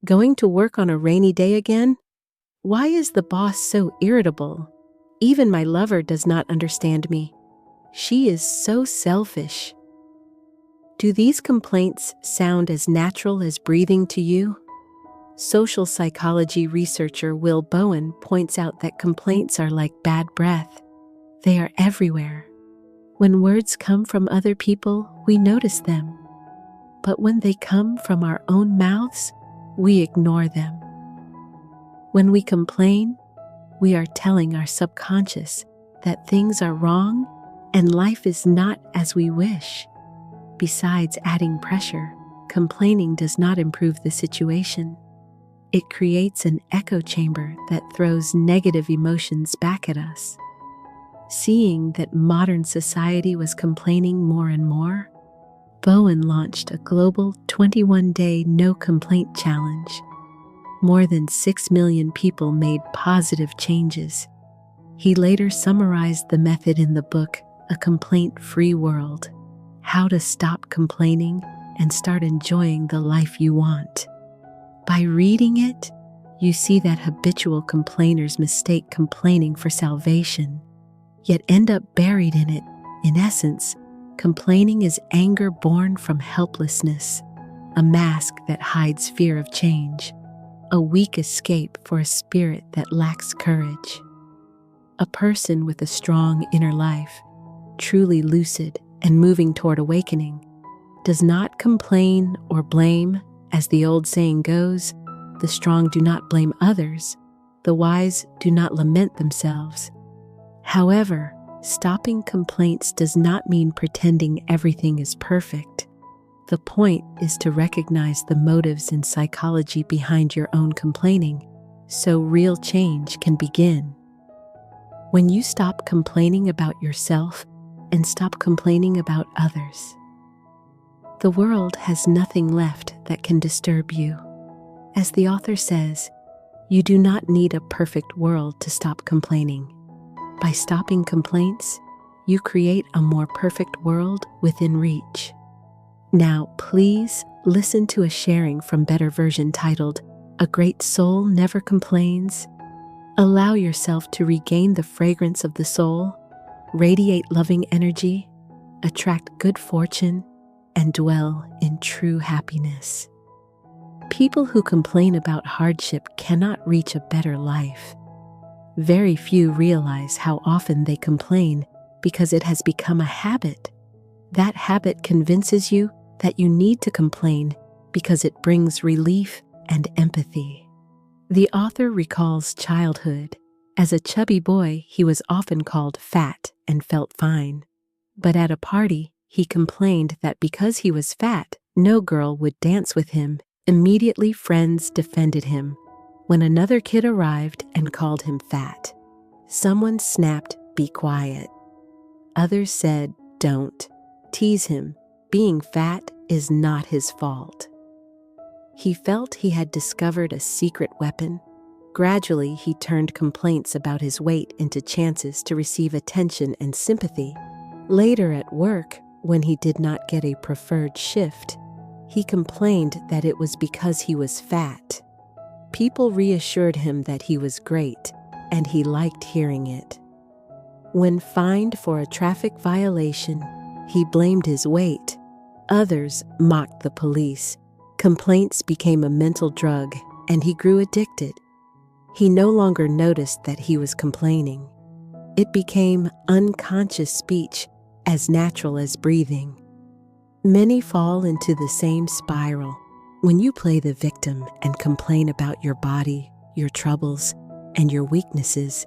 Going to work on a rainy day again? Why is the boss so irritable? Even my lover does not understand me. She is so selfish. Do these complaints sound as natural as breathing to you? Social psychology researcher Bowen points out that complaints are like bad breath. They are everywhere. When words come from other people, we notice them. But when they come from our own mouths, we ignore them. When we complain, we are telling our subconscious that things are wrong and life is not as we wish. Besides adding pressure, complaining does not improve the situation. It creates an echo chamber that throws negative emotions back at us. Seeing that modern society was complaining more and more, Bowen launched a global 21-day no-complaint challenge. More than 6 million people made positive changes. He later summarized the method in the book, A Complaint-Free World: How to Stop Complaining and Start Enjoying the Life You Want. By reading it, you see that habitual complainers mistake complaining for salvation, yet end up buried in it. In essence, complaining is anger born from helplessness, a mask that hides fear of change, a weak escape for a spirit that lacks courage. A person with a strong inner life, truly lucid and moving toward awakening, does not complain or blame. As the old saying goes, the strong do not blame others, the wise do not lament themselves. However, stopping complaints does not mean pretending everything is perfect. The point is to recognize the motives and psychology behind your own complaining, so real change can begin. When you stop complaining about yourself and stop complaining about others, the world has nothing left that can disturb you. As the author says, you do not need a perfect world to stop complaining. By stopping complaints, you create a more perfect world within reach. Now, please listen to a sharing from Better Version titled, A Great Soul Never Complains. Allow yourself to regain the fragrance of the soul, radiate loving energy, attract good fortune, and dwell in true happiness. People who complain about hardship cannot reach a better life. Very few realize how often they complain because it has become a habit. That habit convinces you that you need to complain because it brings relief and empathy. The author recalls childhood. As a chubby boy, he was often called fat and felt fine. But at a party, he complained that because he was fat, no girl would dance with him. Immediately, friends defended him. When another kid arrived and called him fat, someone snapped, "Be quiet." Others said, "Don't tease him. Being fat is not his fault." He felt he had discovered a secret weapon. Gradually, he turned complaints about his weight into chances to receive attention and sympathy. Later at work, when he did not get a preferred shift, he complained that it was because he was fat. People reassured him that he was great, and he liked hearing it. When fined for a traffic violation, he blamed his weight. Others mocked the police. Complaints became a mental drug, and he grew addicted. He no longer noticed that he was complaining. It became unconscious speech, as natural as breathing. Many fall into the same spiral. When you play the victim and complain about your body, your troubles, and your weaknesses,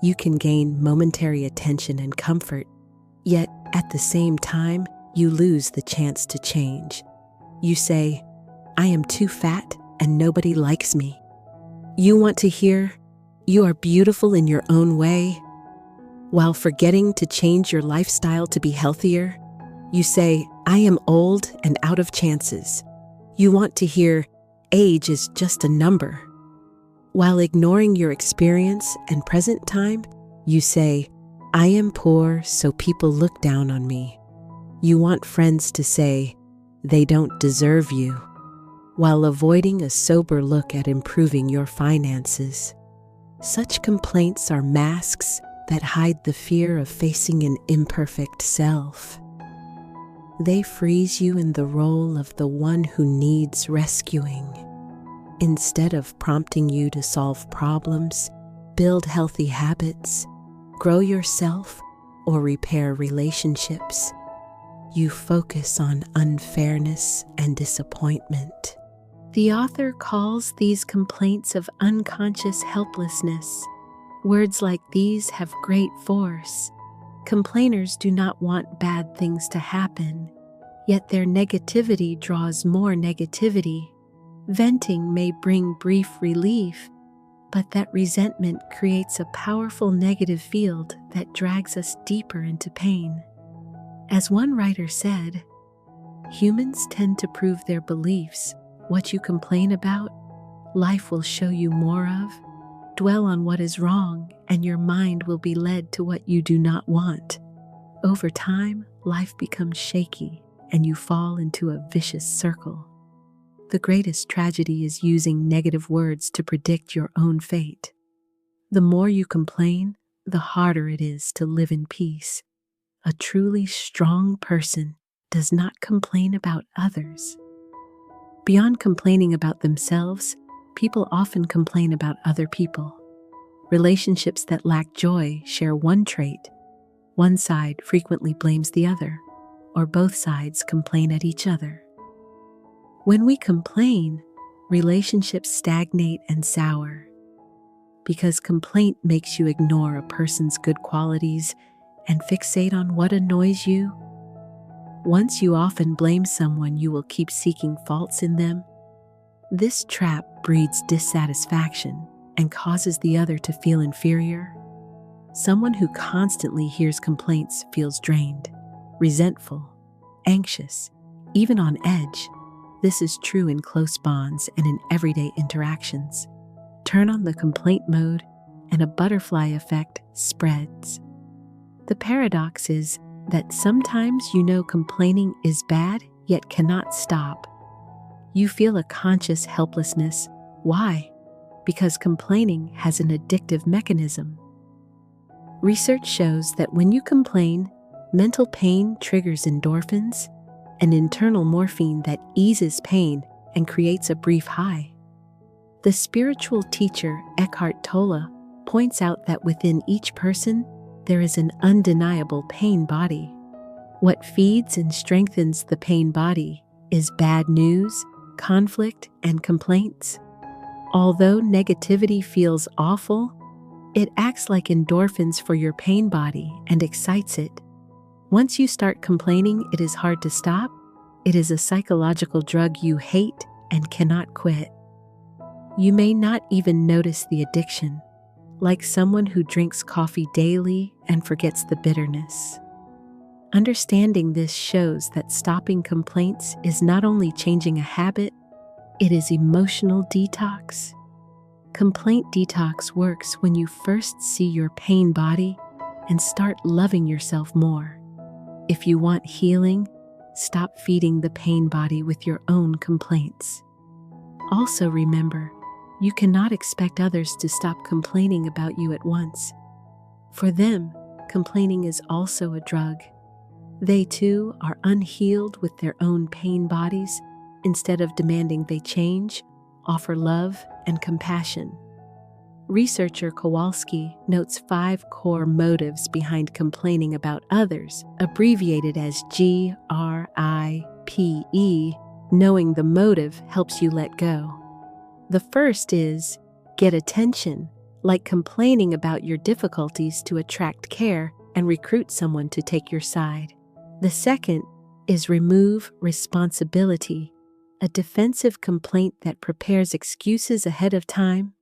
you can gain momentary attention and comfort, yet at the same time, you lose the chance to change. You say, "I am too fat and nobody likes me." You want to hear, "You are beautiful in your own way." While forgetting to change your lifestyle to be healthier, you say, "I am old and out of chances." You want to hear, "Age is just a number." While ignoring your experience and present time, you say, "I am poor, so people look down on me." You want friends to say, "They don't deserve you." while avoiding a sober look at improving your finances. Such complaints are masks that hide the fear of facing an imperfect self. They freeze you in the role of the one who needs rescuing. Instead of prompting you to solve problems, build healthy habits, grow yourself, or repair relationships, you focus on unfairness and disappointment. The author calls these complaints of unconscious helplessness. Words like these have great force. Complainers do not want bad things to happen, yet their negativity draws more negativity. Venting may bring brief relief, but that resentment creates a powerful negative field that drags us deeper into pain. As one writer said, humans tend to prove their beliefs. What you complain about, life will show you more of. Dwell on what is wrong, and your mind will be led to what you do not want. Over time, life becomes shaky, and you fall into a vicious circle. The greatest tragedy is using negative words to predict your own fate. The more you complain, the harder it is to live in peace. A truly strong person does not complain about others. Beyond complaining about themselves, people often complain about other people. Relationships that lack joy share one trait. One side frequently blames the other, or both sides complain at each other. When we complain, relationships stagnate and sour. Because complaint makes you ignore a person's good qualities and fixate on what annoys you. Once you often blame someone, you will keep seeking faults in them. This trap breeds dissatisfaction and causes the other to feel inferior. Someone who constantly hears complaints feels drained, resentful, anxious, even on edge. This is true in close bonds and in everyday interactions. Turn on the complaint mode, and a butterfly effect spreads. The paradox is that sometimes you know complaining is bad, yet cannot stop. You feel a conscious helplessness. Why? Because complaining has an addictive mechanism. Research shows that when you complain, mental pain triggers endorphins, an internal morphine that eases pain and creates a brief high. The spiritual teacher Eckhart Tolle points out that within each person, there is an undeniable pain body. What feeds and strengthens the pain body is bad news, conflict, and complaints. Although negativity feels awful, it acts like endorphins for your pain body and excites it. Once you start complaining, it is hard to stop. It is a psychological drug you hate and cannot quit. You may not even notice the addiction, like someone who drinks coffee daily and forgets the bitterness. Understanding this shows that stopping complaints is not only changing a habit, it is emotional detox. Complaint detox works when you first see your pain body and start loving yourself more. If you want healing, stop feeding the pain body with your own complaints. Also remember, you cannot expect others to stop complaining about you at once. For them, complaining is also a drug. They too are unhealed with their own pain bodies. Instead of demanding they change, offer love and compassion. Researcher Kowalski notes 5 core motives behind complaining about others, abbreviated as GRIPE. Knowing the motive helps you let go. The first is get attention, like complaining about your difficulties to attract care and recruit someone to take your side. The second is remove responsibility, a defensive complaint that prepares excuses ahead of time.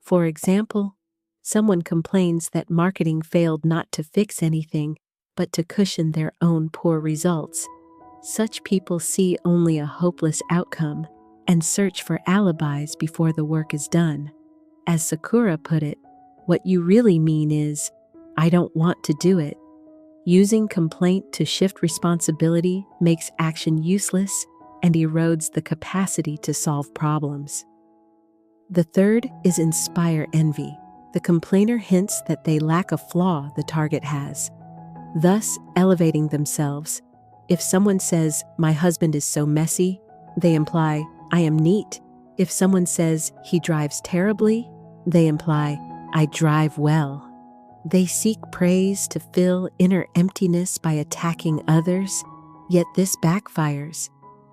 For example, someone complains that marketing failed not to fix anything, but to cushion their own poor results. Such people see only a hopeless outcome and search for alibis before the work is done. As Sakura put it, what you really mean is, I don't want to do it. Using complaint to shift responsibility makes action useless and erodes the capacity to solve problems. The third is inspire envy. The complainer hints that they lack a flaw the target has, thus elevating themselves. If someone says, "My husband is so messy," they imply, "I am neat." If someone says, "He drives terribly," they imply, "I drive well." They seek praise to fill inner emptiness by attacking others, yet this backfires.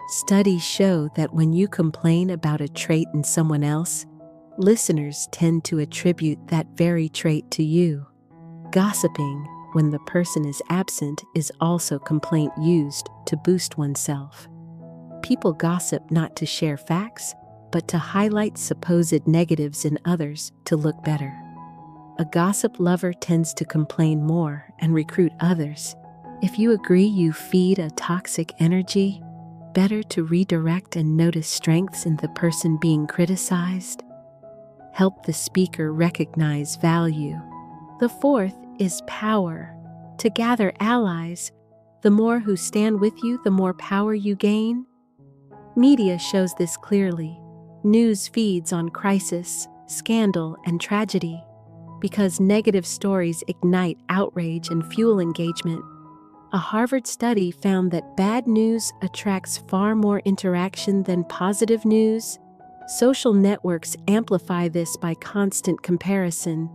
Studies show that when you complain about a trait in someone else, listeners tend to attribute that very trait to you. Gossiping, when the person is absent, is also complaint used to boost oneself. People gossip not to share facts, but to highlight supposed negatives in others to look better. A gossip lover tends to complain more and recruit others. If you agree you feed a toxic energy, better to redirect and notice strengths in the person being criticized. Help the speaker recognize value. The fourth is power. To gather allies, the more who stand with you, the more power you gain. Media shows this clearly. News feeds on crisis, scandal, and tragedy, because negative stories ignite outrage and fuel engagement. A Harvard study found that bad news attracts far more interaction than positive news. Social networks amplify this by constant comparison,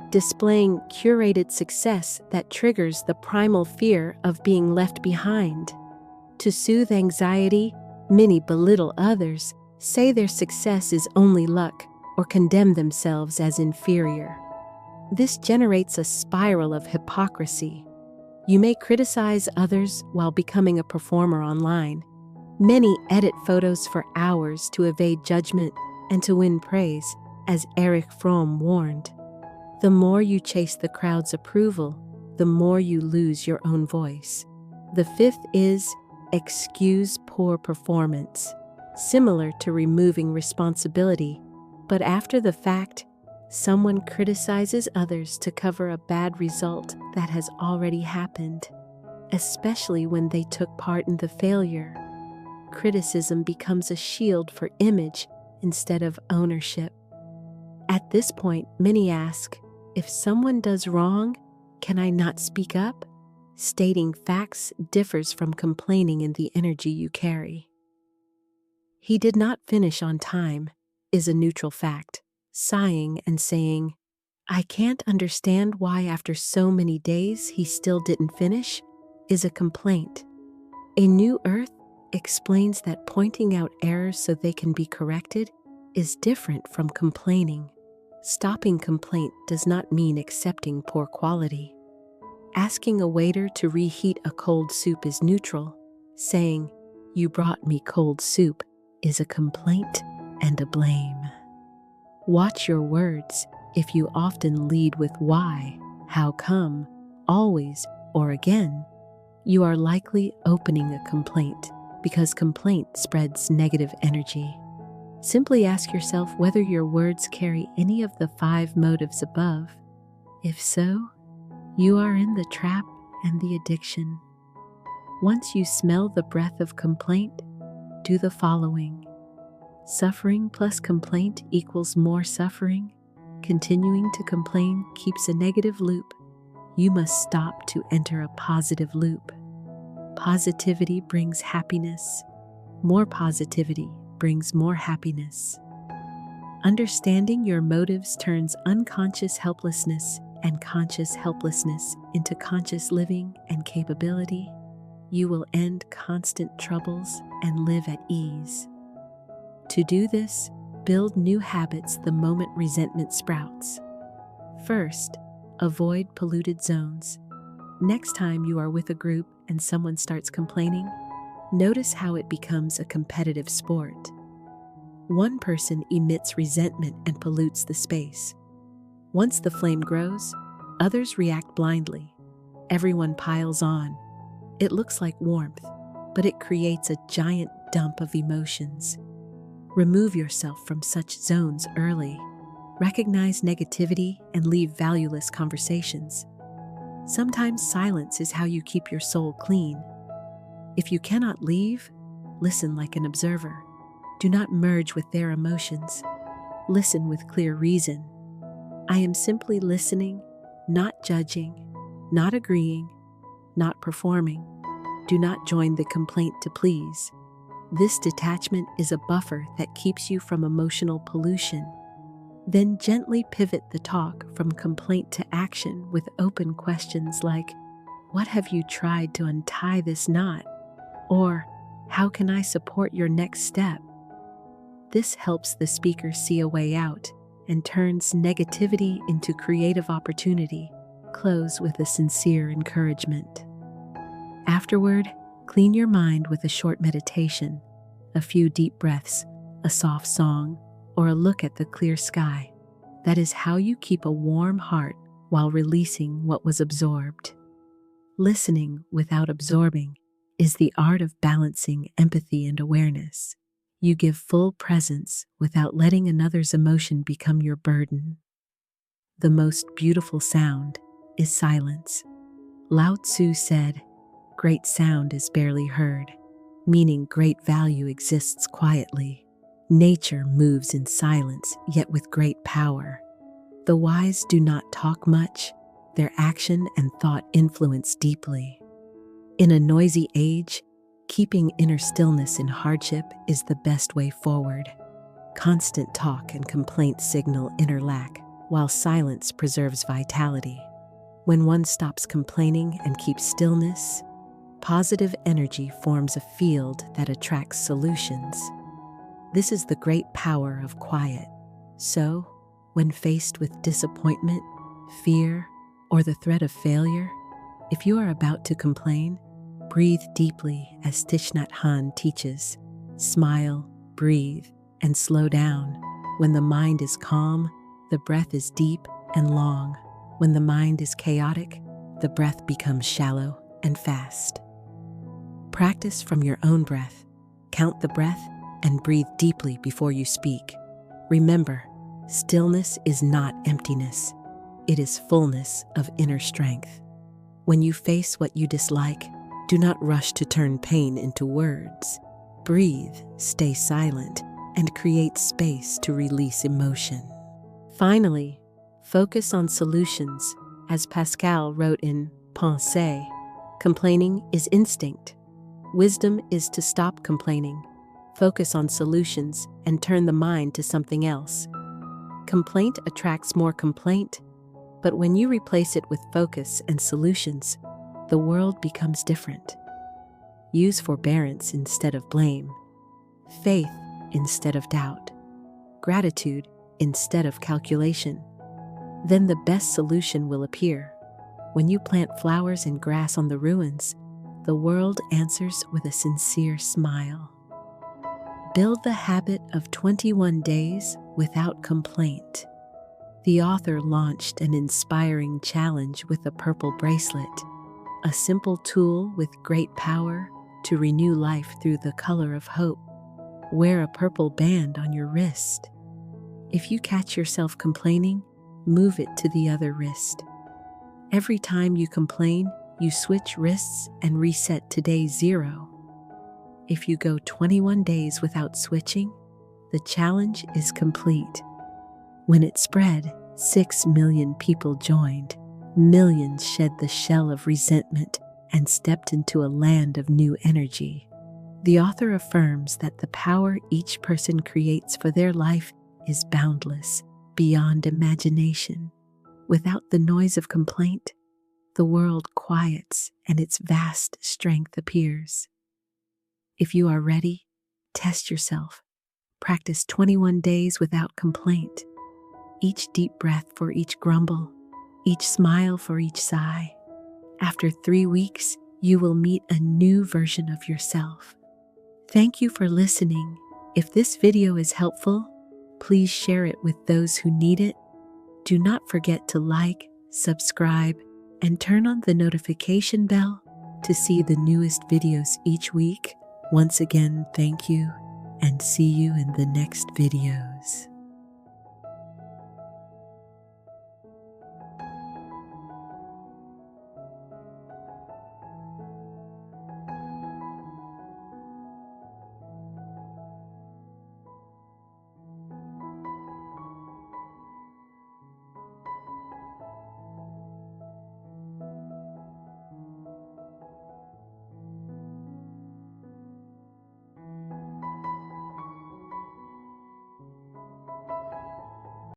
displaying curated success that triggers the primal fear of being left behind. To soothe anxiety, many belittle others, say their success is only luck, or condemn themselves as inferior. This generates a spiral of hypocrisy. You may criticize others while becoming a performer online. Many edit photos for hours to evade judgment and to win praise, as Erich Fromm warned. The more you chase the crowd's approval, the more you lose your own voice. The fifth is excuse poor performance. Similar to removing responsibility, but after the fact, someone criticizes others to cover a bad result that has already happened, especially when they took part in the failure. Criticism becomes a shield for image instead of ownership. At this point, many ask, if someone does wrong, can I not speak up? Stating facts differs from complaining in the energy you carry. He did not finish on time is a neutral fact. Sighing and saying, "I can't understand why after so many days he still didn't finish," is a complaint. A New Earth explains that pointing out errors so they can be corrected is different from complaining. Stopping complaint does not mean accepting poor quality. Asking a waiter to reheat a cold soup is neutral. Saying, "You brought me cold soup," is a complaint and a blame. Watch your words. If you often lead with why, how come, always, or again, you are likely opening a complaint, because complaint spreads negative energy. Simply ask yourself whether your words carry any of the 5 motives above. If so, you are in the trap and the addiction. Once you smell the breath of complaint, do the following. Suffering plus complaint equals more suffering. Continuing to complain keeps a negative loop. You must stop to enter a positive loop. Positivity brings happiness. More positivity brings more happiness. Understanding your motives turns unconscious helplessness and conscious helplessness into conscious living and capability. You will end constant troubles and live at ease. To do this, build new habits the moment resentment sprouts. First, avoid polluted zones. Next time you are with a group and someone starts complaining, notice how it becomes a competitive sport. One person emits resentment and pollutes the space. Once the flame grows, others react blindly. Everyone piles on. It looks like warmth, but it creates a giant dump of emotions. Remove yourself from such zones early. Recognize negativity and leave valueless conversations. Sometimes silence is how you keep your soul clean. If you cannot leave, Listen like an observer. Do not merge with their emotions. Listen with clear reason. I am simply listening, not judging, not agreeing, not performing. Do not join the complaint to please. This detachment is a buffer that keeps you from emotional pollution. Then gently pivot the talk from complaint to action with open questions like, "What have you tried to untie this knot?" Or, "How can I support your next step?" This helps the speaker see a way out and turns negativity into creative opportunity. Close with a sincere encouragement. Afterward, clean your mind with a short meditation, a few deep breaths, a soft song, or a look at the clear sky. That is how you keep a warm heart while releasing what was absorbed. Listening without absorbing is the art of balancing empathy and awareness. You give full presence without letting another's emotion become your burden. The most beautiful sound is silence. Lao Tzu said, "Great sound is barely heard," meaning great value exists quietly. Nature moves in silence, yet with great power. The wise do not talk much. Their action and thought influence deeply. In a noisy age, keeping inner stillness in hardship is the best way forward. Constant talk and complaint signal inner lack, while silence preserves vitality. When one stops complaining and keeps stillness, positive energy forms a field that attracts solutions. This is the great power of quiet. So, when faced with disappointment, fear, or the threat of failure, if you are about to complain, breathe deeply as Thich Nhat Hanh teaches. Smile, breathe, and slow down. When the mind is calm, the breath is deep and long. When the mind is chaotic, the breath becomes shallow and fast. Practice from your own breath. Count the breath and breathe deeply before you speak. Remember, stillness is not emptiness. It is fullness of inner strength. When you face what you dislike, do not rush to turn pain into words. Breathe, stay silent, and create space to release emotion. Finally, focus on solutions. As Pascal wrote in Pensée, complaining is instinct. Wisdom is to stop complaining, focus on solutions, and turn the mind to something else. Complaint attracts more complaint, but when you replace it with focus and solutions, the world becomes different. Use forbearance instead of blame, faith instead of doubt, gratitude instead of calculation. Then the best solution will appear. When you plant flowers and grass on the ruins, the world answers with a sincere smile. Build the habit of 21 days without complaint. The author launched an inspiring challenge with a purple bracelet, a simple tool with great power to renew life through the color of hope. Wear a purple band on your wrist. If you catch yourself complaining, move it to the other wrist. Every time you complain, you switch wrists and reset to day 0. If you go 21 days without switching, the challenge is complete. When it spread, 6 million people joined. Millions shed the shell of resentment and stepped into a land of new energy. The author affirms that the power each person creates for their life is boundless, beyond imagination. Without the noise of complaint, the world quiets and its vast strength appears. If you are ready, test yourself. Practice 21 days without complaint. Each deep breath for each grumble, each smile for each sigh. After 3 weeks, you will meet a new version of yourself. Thank you for listening. If this video is helpful, please share it with those who need it. Do not forget to like, subscribe, and turn on the notification bell to see the newest videos each week. Once again, thank you, and see you in the next videos.